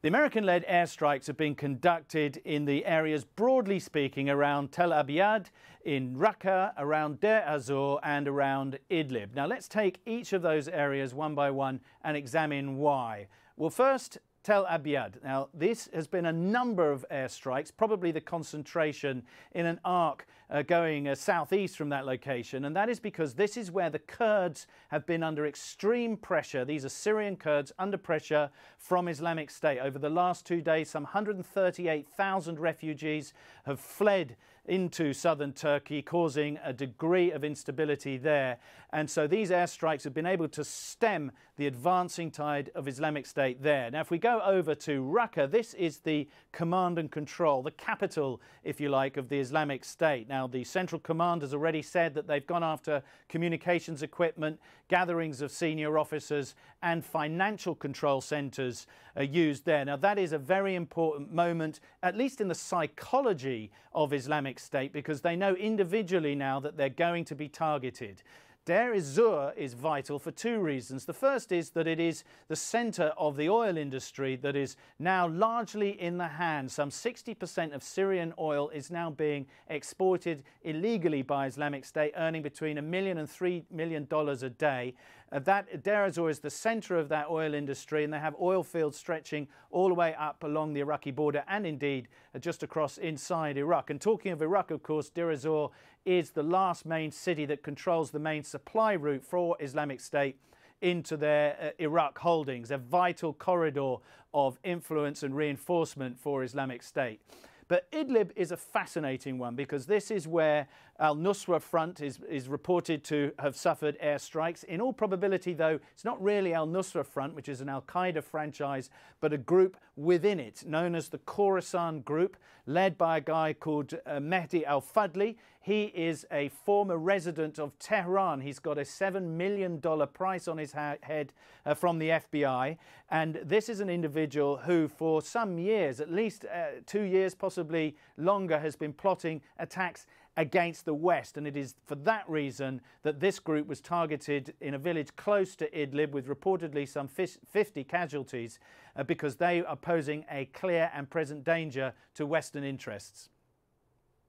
The American-led airstrikes have been conducted in the areas, broadly speaking, around Tel Abyad, in Raqqa, around Deir ez-Zor and around Idlib. Now let's take each of those areas one by one and examine why. Well, first, Tel Abyad. Now, this has been a number of airstrikes, probably the concentration in an arc going southeast from that location, and that is because this is where the Kurds have been under extreme pressure. These are Syrian Kurds under pressure from Islamic State. Over the last 2 days, some 138,000 refugees have fled into southern Turkey, causing a degree of instability there. And so these airstrikes have been able to stem the advancing tide of Islamic State there. Now, if we go over to Raqqa, this is the command and control, the capital, if you like, of the Islamic State. Now, the Central Command has already said that they've gone after communications equipment, gatherings of senior officers and financial control centres used there. Now, that is a very important moment, at least in the psychology of Islamic State, because they know individually now that they're going to be targeted. Deir ez-Zor is vital for two reasons. The first is that it is the centre of the oil industry that is now largely in the hands. Some 60% of Syrian oil is now being exported illegally by Islamic State, earning between $1 million and $3 million a day. That Deir ez-Zor is the centre of that oil industry, and they have oil fields stretching all the way up along the Iraqi border and indeed just across inside Iraq. And talking of Iraq, of course, Deir ez-Zor is the last main city that controls the main supply route for Islamic State into their Iraq holdings, a vital corridor of influence and reinforcement for Islamic State. But Idlib is a fascinating one because this is where al-Nusra Front is reported to have suffered airstrikes. In all probability, though, it's not really al-Nusra Front, which is an al-Qaeda franchise, but a group within it known as the Khorasan Group, led by a guy called Mehdi al-Fadli. He is a former resident of Tehran. He's got a $7 million price on his head from the FBI. And this is an individual who, for some years, at least 2 years, possibly longer, has been plotting attacks against the West. And it is for that reason that this group was targeted in a village close to Idlib with reportedly some 50 casualties because they are posing a clear and present danger to Western interests.